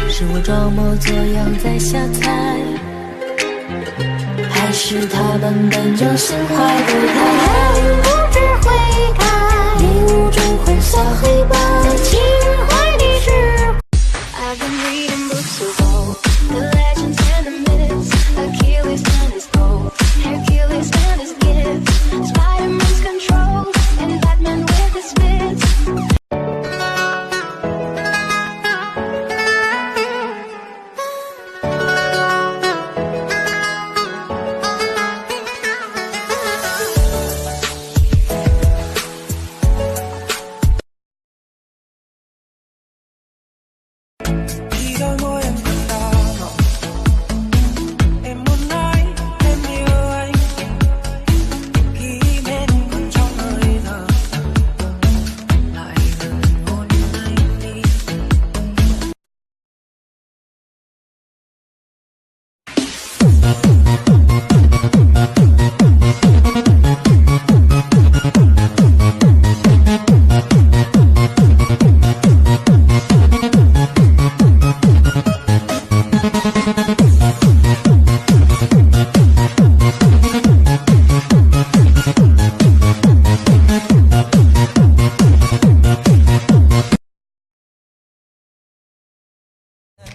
是我装模作样在瞎猜，还是他们本就心怀不太？不知会开，迷雾中混淆黑白，情怀你是。I've been reading books of old, the legends and the myths. Achilles and his bow, Hercules and his gifts, Spider-Man's control, and Batman with his fists.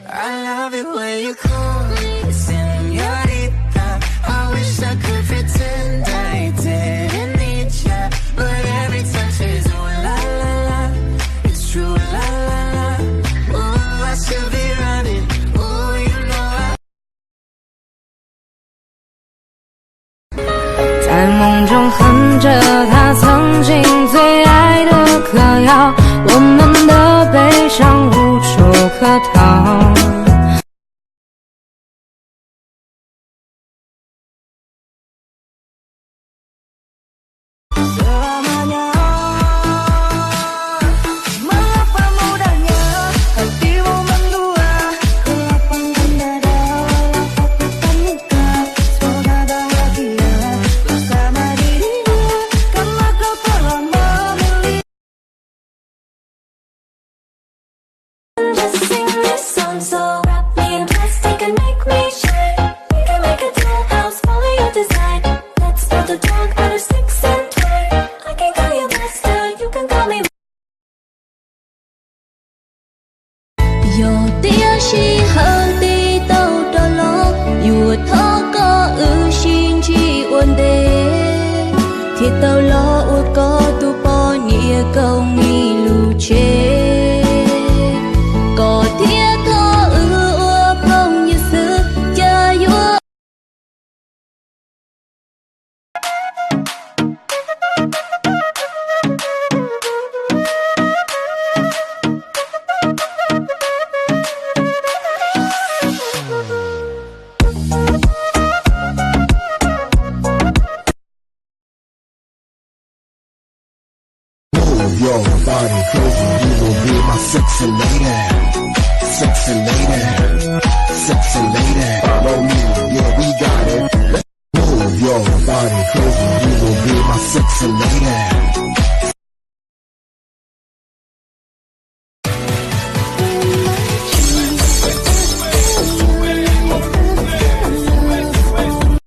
I love it when you call me señorita. I wish I could pretend I didn't need ya, but every time she's ooh la la la, it's true la la la. Ooh, I should be running. Ooh, you know I. 在梦中哼着他曾经最爱的歌谣，我们的悲伤无处可逃。So wrap me in plastic and make me shine. We can make a dollhouse, follow your design. Let's build a dog out of sticks and twine. I can call you master, you can call me. 有点是何地都堕落，有他个心机问题，铁道路我个都把你公你路切。Your body crazy, you will be my sexy lady, sexy lady, sexy lady. Follow me, yeah, we got it. Move your body crazy, you will be my sexy lady.